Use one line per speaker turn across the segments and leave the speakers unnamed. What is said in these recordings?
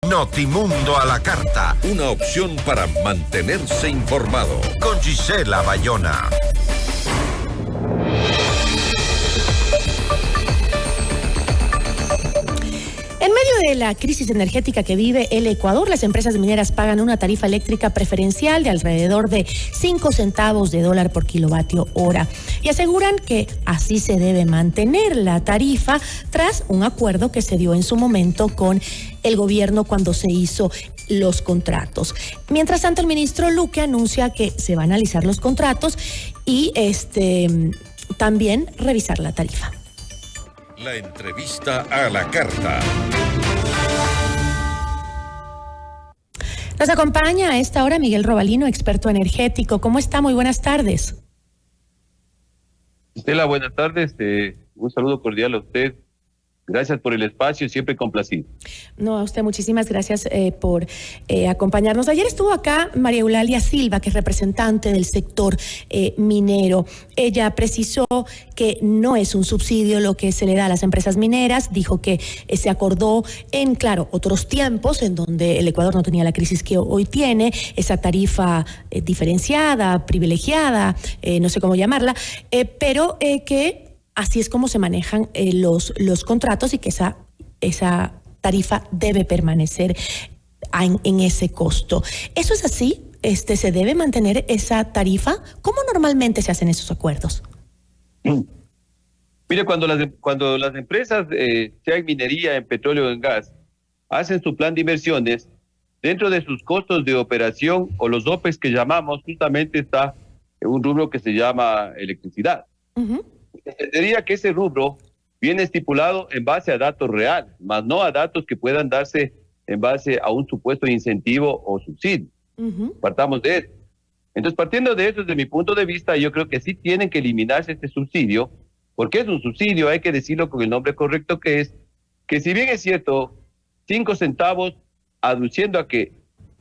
Notimundo a la carta.
Una opción para mantenerse informado.
Con Gisela Bayona.
En medio de la crisis energética que vive el Ecuador, las empresas mineras pagan una tarifa eléctrica preferencial de alrededor de 5 centavos de dólar por kilovatio hora y aseguran que así se debe mantener la tarifa tras un acuerdo que se dio en su momento con el gobierno cuando se hizo los contratos. Mientras tanto, el ministro Luque anuncia que se van a analizar los contratos y también revisar la tarifa.
La entrevista a la carta.
Nos acompaña a esta hora Miguel Robalino, experto energético. ¿Cómo está? Muy buenas tardes.
Estela, buenas tardes. Un saludo cordial a usted. Gracias por el espacio, siempre complacido.
No, a usted muchísimas gracias por acompañarnos. Ayer estuvo acá María Eulalia Silva, que es representante del sector minero. Ella precisó que no es un subsidio lo que se le da a las empresas mineras. Dijo que se acordó en, claro, otros tiempos en donde el Ecuador no tenía la crisis que hoy tiene, esa tarifa diferenciada, privilegiada, no sé cómo llamarla, pero que así es como se manejan los contratos y que esa tarifa debe permanecer en ese costo. ¿Eso es así? ¿Se debe mantener esa tarifa? ¿Cómo normalmente se hacen esos acuerdos?
Mire, cuando las empresas, sea en minería, en petróleo o en gas, hacen su plan de inversiones, dentro de sus costos de operación o los OPEX que llamamos, justamente está un rubro que se llama electricidad. Uh-huh. Entendería que ese rubro viene estipulado en base a datos reales, más no a datos que puedan darse en base a un supuesto incentivo o subsidio. Uh-huh. Partamos de eso. Entonces, partiendo de eso, desde mi punto de vista, yo creo que sí tienen que eliminarse este subsidio, porque es un subsidio, hay que decirlo con el nombre correcto que es, que si bien es cierto, 5 centavos aduciendo a que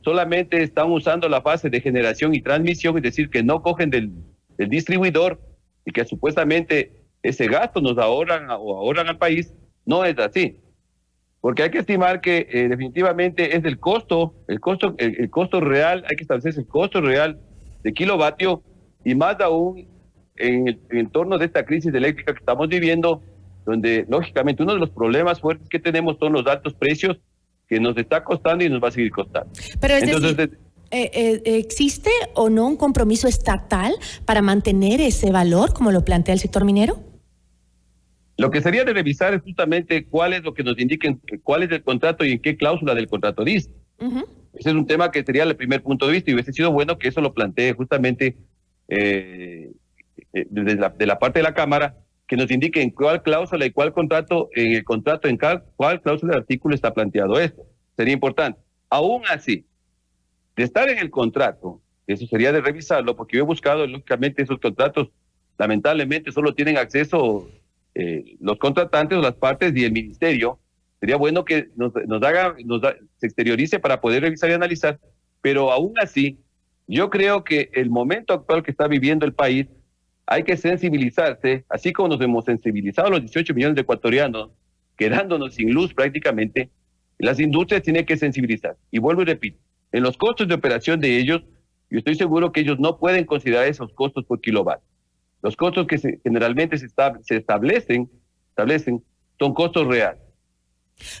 solamente están usando la fase de generación y transmisión, es decir, que no cogen del distribuidor, y que supuestamente ese gasto nos ahorran al país, no es así. Porque hay que estimar que definitivamente es el costo real, hay que establecer el costo real de kilovatio, y más aún en el entorno de esta crisis eléctrica que estamos viviendo, donde lógicamente uno de los problemas fuertes que tenemos son los altos precios que nos está costando y nos va a seguir costando.
Pero ¿existe o no un compromiso estatal para mantener ese valor, como lo plantea el sector minero?
Lo que sería de revisar es justamente cuál es lo que nos indiquen, cuál es el contrato y en qué cláusula del contrato dice. Uh-huh. Ese es un tema que sería el primer punto de vista, y hubiese sido bueno que eso lo plantee justamente de la parte de la Cámara, que nos indique en cuál cláusula y cuál contrato, en el contrato, en cuál cláusula del artículo está planteado esto. Sería importante. Aún así, de estar en el contrato, eso sería de revisarlo, porque yo he buscado, lógicamente, esos contratos, lamentablemente, solo tienen acceso los contratantes o las partes y el ministerio. Sería bueno que se exteriorice para poder revisar y analizar, pero aún así, yo creo que el momento actual que está viviendo el país, hay que sensibilizarse, así como nos hemos sensibilizado los 18 millones de ecuatorianos, quedándonos sin luz prácticamente. Las industrias tienen que sensibilizar. Y vuelvo y repito, en los costos de operación de ellos, yo estoy seguro que ellos no pueden considerar esos costos por kilovatio. Los costos que generalmente se establecen son costos reales.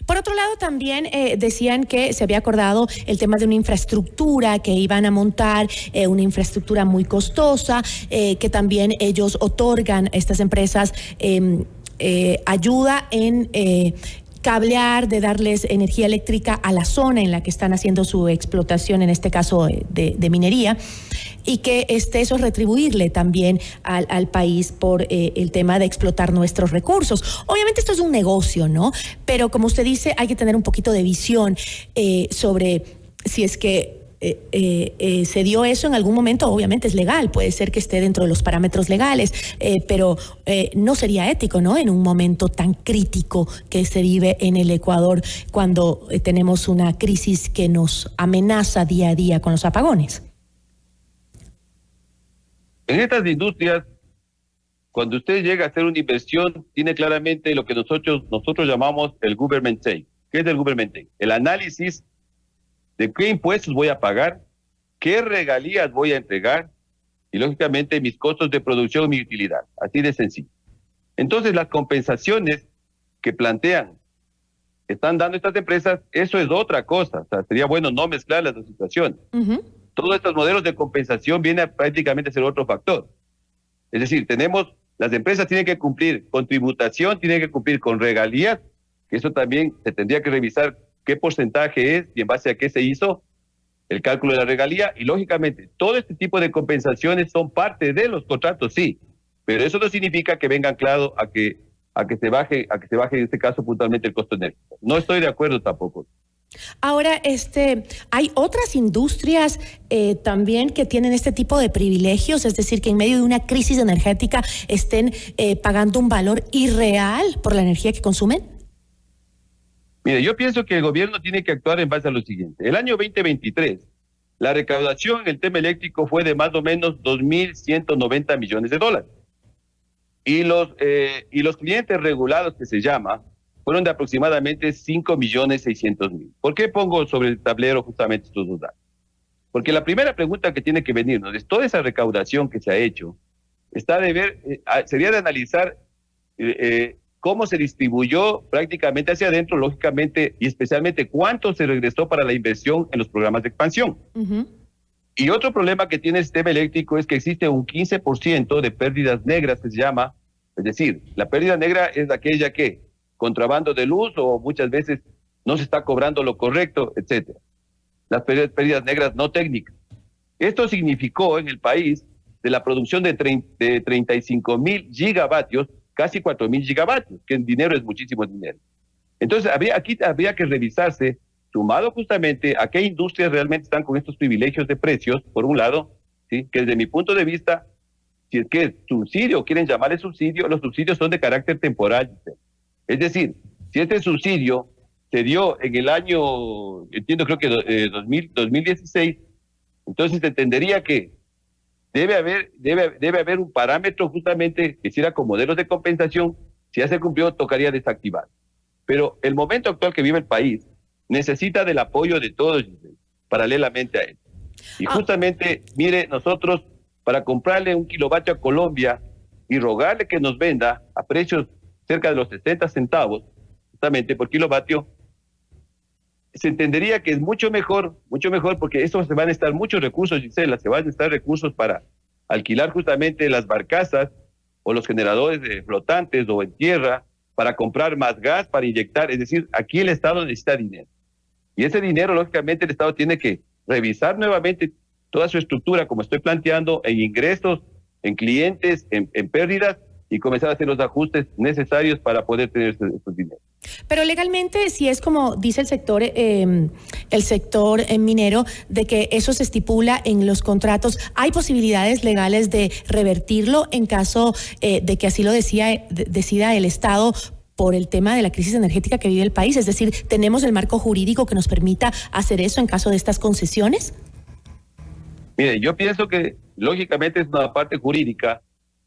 Por otro lado, también decían que se había acordado el tema de una infraestructura que iban a montar, una infraestructura muy costosa, que también ellos otorgan, estas empresas, ayuda en cablear, de darles energía eléctrica a la zona en la que están haciendo su explotación, en este caso de minería, y que eso es retribuirle también al país por el tema de explotar nuestros recursos. Obviamente esto es un negocio, ¿no? Pero como usted dice, hay que tener un poquito de visión sobre si es que se dio eso en algún momento. Obviamente es legal, puede ser que esté dentro de los parámetros legales, pero no sería ético, ¿no? En un momento tan crítico que se vive en el Ecuador, cuando tenemos una crisis que nos amenaza día a día con los apagones.
En estas industrias, cuando usted llega a hacer una inversión, tiene claramente lo que nosotros llamamos el government take. ¿Qué es el government take? El análisis de qué impuestos voy a pagar, qué regalías voy a entregar y, lógicamente, mis costos de producción y mi utilidad. Así de sencillo. Entonces, las compensaciones que están dando estas empresas, eso es otra cosa. O sea, sería bueno no mezclar las dos situaciones. Todos estos modelos de compensación vienen prácticamente a ser otro factor. Es decir, las empresas tienen que cumplir con tributación, tienen que cumplir con regalías, que eso también se tendría que revisar qué porcentaje es y en base a qué se hizo el cálculo de la regalía. Y lógicamente, todo este tipo de compensaciones son parte de los contratos, sí, pero eso no significa que venga anclado a que se baje en este caso puntualmente el costo energético. No estoy de acuerdo tampoco.
Ahora, hay otras industrias también que tienen este tipo de privilegios, es decir, que en medio de una crisis energética estén pagando un valor irreal por la energía que consumen.
Mire, yo pienso que el gobierno tiene que actuar en base a lo siguiente. El año 2023, la recaudación en el tema eléctrico fue de más o menos 2.190 millones de dólares. Y los clientes regulados, que se llama, fueron de aproximadamente 5.600.000. ¿Por qué pongo sobre el tablero justamente estos dos datos? Porque la primera pregunta que tiene que venirnos es toda esa recaudación que se ha hecho, sería de analizar cómo se distribuyó prácticamente hacia adentro, lógicamente, y especialmente cuánto se regresó para la inversión en los programas de expansión. Y otro problema que tiene el sistema eléctrico es que existe un 15% de pérdidas negras que se llama, es decir, la pérdida negra es aquella que contrabando de luz o muchas veces no se está cobrando lo correcto, etcétera. Las pérdidas negras no técnicas. Esto significó en el país de la producción de 35.000 gigavatios, casi 4.000 gigavatios, que en dinero es muchísimo dinero. Entonces, aquí habría que revisarse, sumado justamente a qué industrias realmente están con estos privilegios de precios, por un lado, ¿sí? Que desde mi punto de vista, si es que es subsidio, quieren llamarle subsidio, los subsidios son de carácter temporal. Es decir, si este subsidio se dio en el año, entiendo, creo que 2016, entonces se entendería que debe haber un parámetro justamente que sirva como modelos de compensación. Si ya se cumplió, tocaría desactivar. Pero el momento actual que vive el país necesita del apoyo de todos paralelamente a él. Y justamente, mire, nosotros para comprarle 1 kilovatio a Colombia y rogarle que nos venda a precios cerca de los 60 centavos, justamente por kilovatio, se entendería que es mucho mejor, porque eso se van a necesitar muchos recursos, Gisela, se van a necesitar recursos para alquilar justamente las barcazas o los generadores de flotantes o en tierra, para comprar más gas, para inyectar. Es decir, aquí el Estado necesita dinero. Y ese dinero, lógicamente, el Estado tiene que revisar nuevamente toda su estructura, como estoy planteando, en ingresos, en clientes, en pérdidas, y comenzar a hacer los ajustes necesarios para poder tener esos dineros.
Pero legalmente, si es como dice el sector minero, de que eso se estipula en los contratos, ¿hay posibilidades legales de revertirlo en caso de que así lo decida el Estado por el tema de la crisis energética que vive el país? Es decir, ¿tenemos el marco jurídico que nos permita hacer eso en caso de estas concesiones?
Mire, yo pienso que lógicamente es una parte jurídica,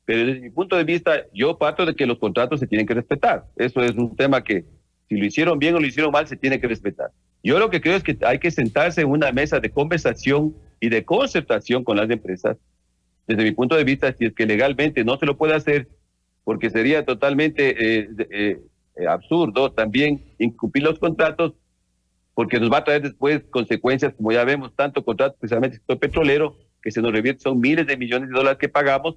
pero desde mi punto de vista, yo parto de que los contratos se tienen que respetar. Eso es un tema que, si lo hicieron bien o lo hicieron mal, se tiene que respetar. Yo lo que creo es que hay que sentarse en una mesa de conversación y de concertación con las empresas. Desde mi punto de vista, si es que legalmente no se lo puede hacer, porque sería totalmente absurdo también incumplir los contratos, porque nos va a traer después consecuencias, como ya vemos, tanto contratos, especialmente el sector petrolero, que se nos revierte, son miles de millones de dólares que pagamos.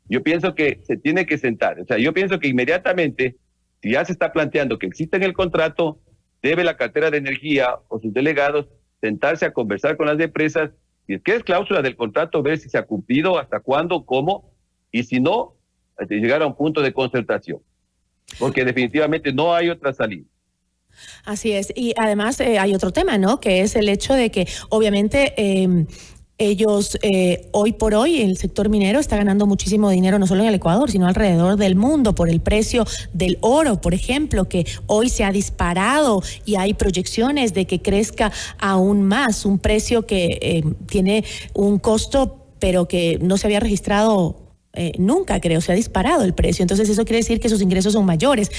Yo pienso que se tiene que sentar. O sea, yo pienso que inmediatamente, si ya se está planteando que existe en el contrato, debe la cartera de energía o sus delegados sentarse a conversar con las empresas, y es que es cláusula del contrato, ver si se ha cumplido, hasta cuándo, cómo, y si no, llegar a un punto de concertación. Porque definitivamente no hay otra salida.
Así es. Y además hay otro tema, ¿no? Que es el hecho de que obviamente ellos hoy por hoy el sector minero está ganando muchísimo dinero, no solo en el Ecuador, sino alrededor del mundo, por el precio del oro, por ejemplo, que hoy se ha disparado y hay proyecciones de que crezca aún más, un precio que tiene un costo, pero que no se había registrado nunca, creo, se ha disparado el precio. Entonces eso quiere decir que sus ingresos son mayores.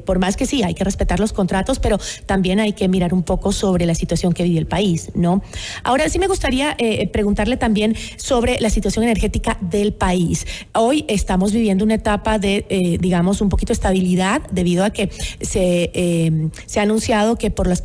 Por más que sí, hay que respetar los contratos, pero también hay que mirar un poco sobre la situación que vive el país, ¿no? Ahora sí me gustaría preguntarle también sobre la situación energética del país. Hoy estamos viviendo una etapa de, digamos, un poquito de estabilidad debido a que se ha anunciado que por la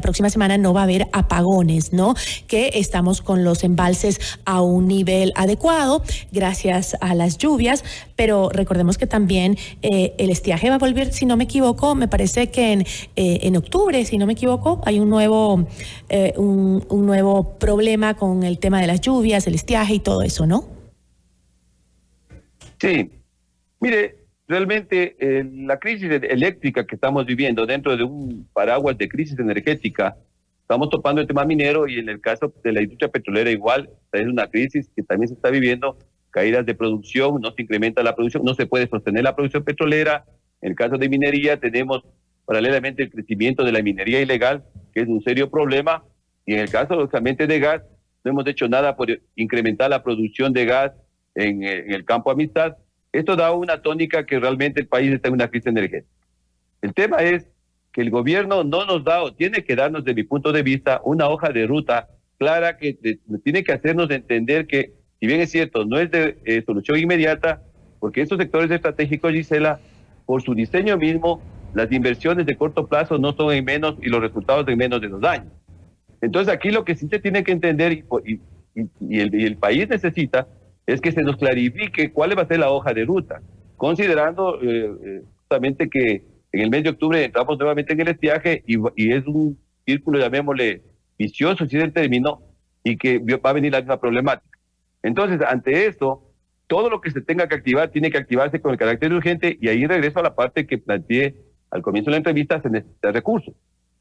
próxima semana no va a haber apagones, ¿no? Que estamos con los embalses a un nivel adecuado, gracias a las lluvias, pero recordemos que también el estiaje va a volver, si no me equivoco, me parece que en octubre, si no me equivoco, hay un nuevo problema con el tema de las lluvias, el estiaje y todo eso, ¿no?
Sí, mire, realmente la crisis eléctrica que estamos viviendo dentro de un paraguas de crisis energética, estamos topando el tema minero y en el caso de la industria petrolera igual, es una crisis que también se está viviendo, caídas de producción, no se incrementa la producción, no se puede sostener la producción petrolera. En el caso de minería tenemos paralelamente el crecimiento de la minería ilegal, que es un serio problema, y en el caso lógicamente de gas, no hemos hecho nada por incrementar la producción de gas en el campo Amistad. Esto da una tónica que realmente el país está en una crisis energética. El tema es que el gobierno no nos da o tiene que darnos, desde mi punto de vista, una hoja de ruta clara que tiene que hacernos entender que, si bien es cierto, no es de solución inmediata, porque estos sectores estratégicos, Gisela, por su diseño mismo, las inversiones de corto plazo no son en menos y los resultados en menos de 2 años. Entonces aquí lo que sí se tiene que entender y el país necesita es que se nos clarifique cuál va a ser la hoja de ruta, considerando justamente que en el mes de octubre entramos nuevamente en el estiaje y es un círculo, llamémosle, vicioso, si es el término, y que va a venir la misma problemática. Entonces, ante esto, todo lo que se tenga que activar tiene que activarse con el carácter urgente, y ahí regreso a la parte que planteé al comienzo de la entrevista: se necesitan recursos.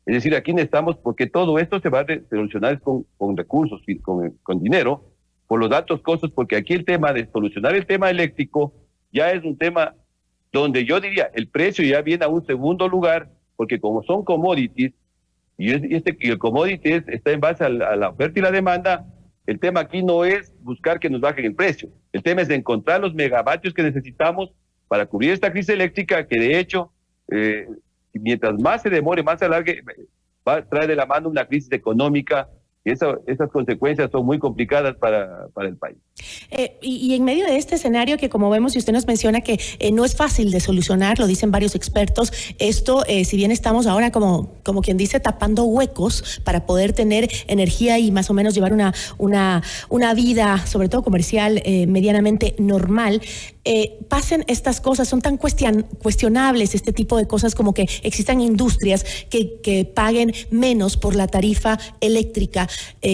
Es decir, aquí necesitamos, porque todo esto se va a solucionar con recursos, con dinero, por los altos costos, porque aquí el tema de solucionar el tema eléctrico ya es un tema donde yo diría el precio ya viene a un segundo lugar, porque como son commodities, y el commodity está en base a la oferta y la demanda, el tema aquí no es buscar que nos bajen el precio, el tema es de encontrar los megavatios que necesitamos para cubrir esta crisis eléctrica, que de hecho, mientras más se demore, más se alargue, va a traer de la mano una crisis económica. Esas consecuencias son muy complicadas para el país.
Y en medio de este escenario que, como vemos y usted nos menciona, que no es fácil de solucionar, lo dicen varios expertos, esto, si bien estamos ahora como quien dice tapando huecos para poder tener energía y más o menos llevar una vida, sobre todo comercial, medianamente normal, pasen estas cosas, son tan cuestionables este tipo de cosas, como que existan industrias que paguen menos por la tarifa eléctrica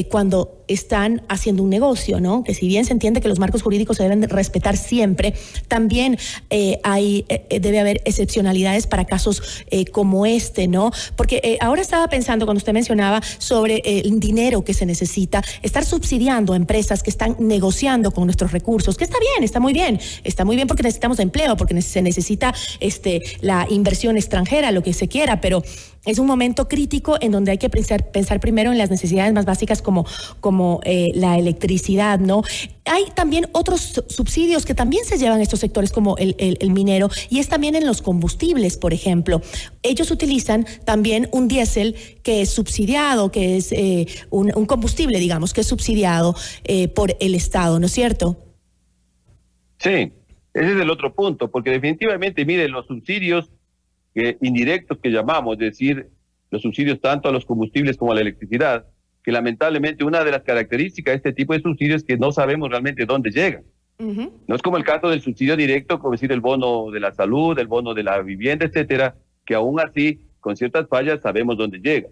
cuando están haciendo un negocio, ¿no? Que si bien se entiende que los marcos jurídicos se deben respetar siempre, también debe haber excepcionalidades para casos como este, ¿no? Porque ahora estaba pensando, cuando usted mencionaba sobre el dinero que se necesita, estar subsidiando a empresas que están negociando con nuestros recursos, que está bien, está muy bien porque necesitamos empleo, porque se necesita la inversión extranjera, lo que se quiera, pero es un momento crítico en donde hay que pensar primero en las necesidades más básicas como la electricidad, ¿no? Hay también otros subsidios que también se llevan a estos sectores, como el minero, y es también en los combustibles, por ejemplo. Ellos utilizan también un diésel que es subsidiado, que es un combustible, digamos, que es subsidiado por el Estado, ¿no es cierto?
Sí, ese es el otro punto, porque definitivamente, miren, los subsidios indirectos que llamamos, es decir, los subsidios tanto a los combustibles como a la electricidad, que lamentablemente una de las características de este tipo de subsidios es que no sabemos realmente dónde llegan. Uh-huh. No es como el caso del subsidio directo, como decir el bono de la salud, el bono de la vivienda, etcétera, que aún así, con ciertas fallas, sabemos dónde llega.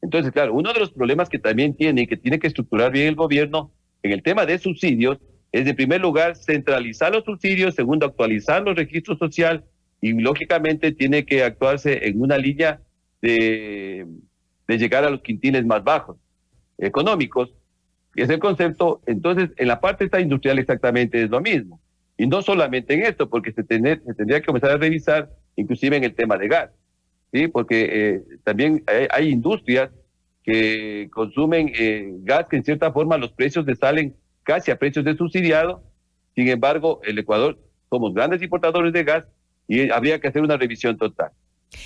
Entonces, claro, uno de los problemas que también tiene y que tiene que estructurar bien el gobierno en el tema de subsidios es, en primer lugar, centralizar los subsidios, segundo, actualizar los registros sociales, y lógicamente tiene que actuarse en una línea de llegar a los quintiles más bajos económicos, y es el concepto. Entonces, en la parte esta industrial exactamente es lo mismo, y no solamente en esto, porque se tendría que comenzar a revisar inclusive en el tema de gas, ¿sí? Porque también hay industrias que consumen gas que en cierta forma los precios les salen casi a precios de subsidiado, Sin embargo, el Ecuador somos grandes importadores de gas y habría que hacer una revisión total.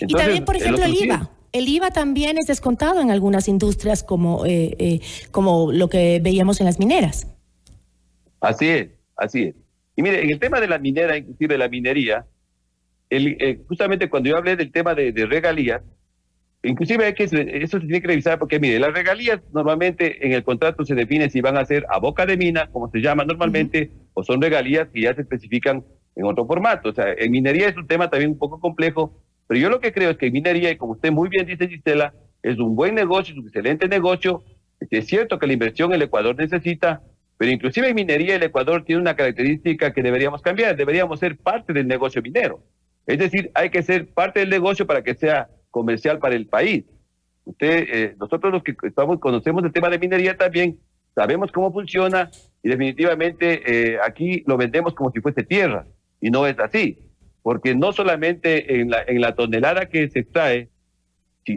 Entonces,
y también, por ejemplo, el IVA. El IVA también es descontado en algunas industrias como lo que veíamos en las mineras.
Así es, así es. Y mire, en el tema de la minera, inclusive de la minería, justamente cuando yo hablé del tema de regalías, inclusive eso se tiene que revisar porque, mire, las regalías normalmente en el contrato se define si van a ser a boca de mina, como se llama normalmente, o son regalías que ya se especifican en otro formato. O sea, en minería es un tema también un poco complejo, pero yo lo que creo es que en minería, y como usted muy bien dice, Gisela, es un buen negocio, es un excelente negocio. Es cierto que la inversión el Ecuador necesita, pero inclusive en minería el Ecuador tiene una característica que deberíamos cambiar, deberíamos ser parte del negocio minero. Es decir, hay que ser parte del negocio para que sea comercial para el país. Nosotros los que conocemos el tema de minería también, sabemos cómo funciona y definitivamente aquí lo vendemos como si fuese tierra y no es así, porque no solamente en la tonelada que se extrae,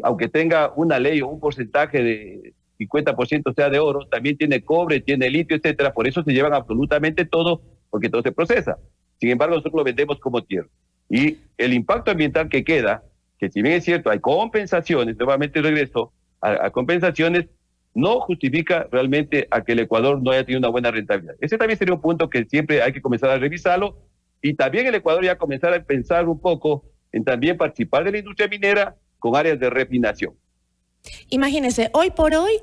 aunque tenga una ley o un porcentaje de 50% sea de oro, también tiene cobre, tiene litio, etcétera, por eso se llevan absolutamente todo, porque todo se procesa. Sin embargo, nosotros lo vendemos como tierra. Y el impacto ambiental que queda, que si bien es cierto, hay compensaciones, nuevamente regreso a compensaciones, no justifica realmente a que el Ecuador no haya tenido una buena rentabilidad. Ese también sería un punto que siempre hay que comenzar a revisarlo, y también el Ecuador ya comenzar a pensar un poco en también participar de la industria minera con áreas de refinación.
Imagínense, hoy por hoy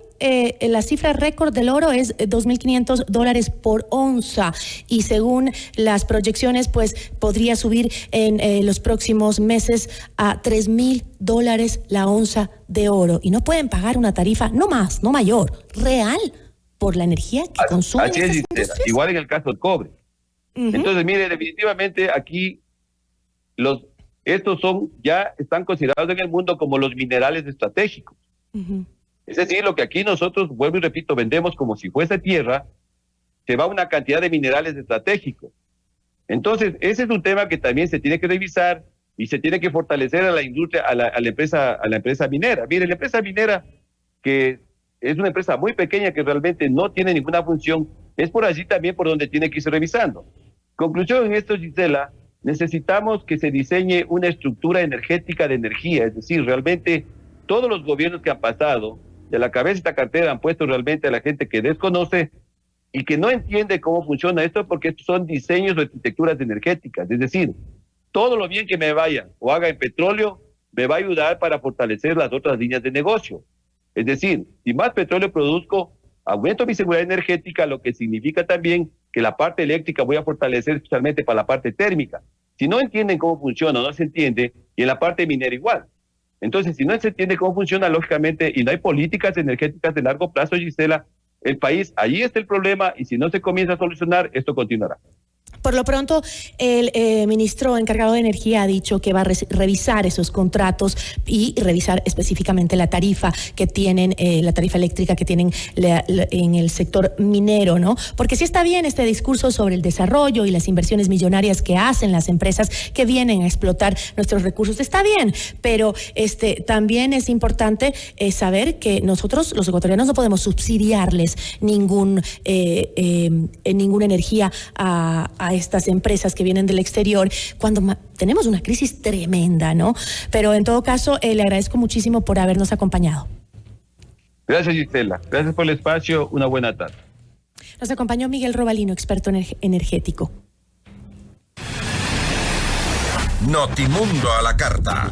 la cifra récord del oro es $2.500 por onza y según las proyecciones pues podría subir en los próximos meses a $3.000 la onza de oro y no pueden pagar una tarifa no más, no mayor, real por la energía que consumen
estas industrias. Igual en el caso del cobre. Entonces, mire, definitivamente aquí estos ya están considerados en el mundo como los minerales estratégicos. Es decir, lo que aquí nosotros, vuelvo y repito, vendemos como si fuese tierra, se va una cantidad de minerales estratégicos. Entonces, ese es un tema que también se tiene que revisar y se tiene que fortalecer a la industria, a la empresa minera. Mire, la empresa minera, que es una empresa muy pequeña que realmente no tiene ninguna función, es por allí también por donde tiene que irse revisando. Conclusión en esto, Gisela, necesitamos que se diseñe una estructura energética de energía, es decir, realmente todos los gobiernos que han pasado, de la cabeza de esta cartera han puesto realmente a la gente que desconoce y que no entiende cómo funciona esto, porque estos son diseños o arquitecturas energéticas, es decir, todo lo bien que me vaya o haga en petróleo me va a ayudar para fortalecer las otras líneas de negocio. Es decir, si más petróleo produzco, aumento mi seguridad energética, lo que significa también que la parte eléctrica voy a fortalecer especialmente para la parte térmica. Si no entienden cómo funciona, no se entiende, y en la parte minera igual. Entonces, si no se entiende cómo funciona, lógicamente, y no hay políticas energéticas de largo plazo, Gisela, el país, allí está el problema, y si no se comienza a solucionar, esto continuará.
Por lo pronto, el ministro encargado de Energía ha dicho que va a revisar esos contratos y revisar específicamente la tarifa que tienen, la tarifa eléctrica que tienen en el sector minero, ¿no? Porque sí está bien este discurso sobre el desarrollo y las inversiones millonarias que hacen las empresas que vienen a explotar nuestros recursos. Está bien, pero también es importante saber que nosotros, los ecuatorianos, no podemos subsidiarles ninguna energía a estas empresas que vienen del exterior cuando tenemos una crisis tremenda, ¿no? Pero en todo caso, le agradezco muchísimo por habernos acompañado.
Gracias, Gisela. Gracias por el espacio. Una buena tarde.
Nos acompañó Miguel Robalino, experto energético.
Notimundo a la carta.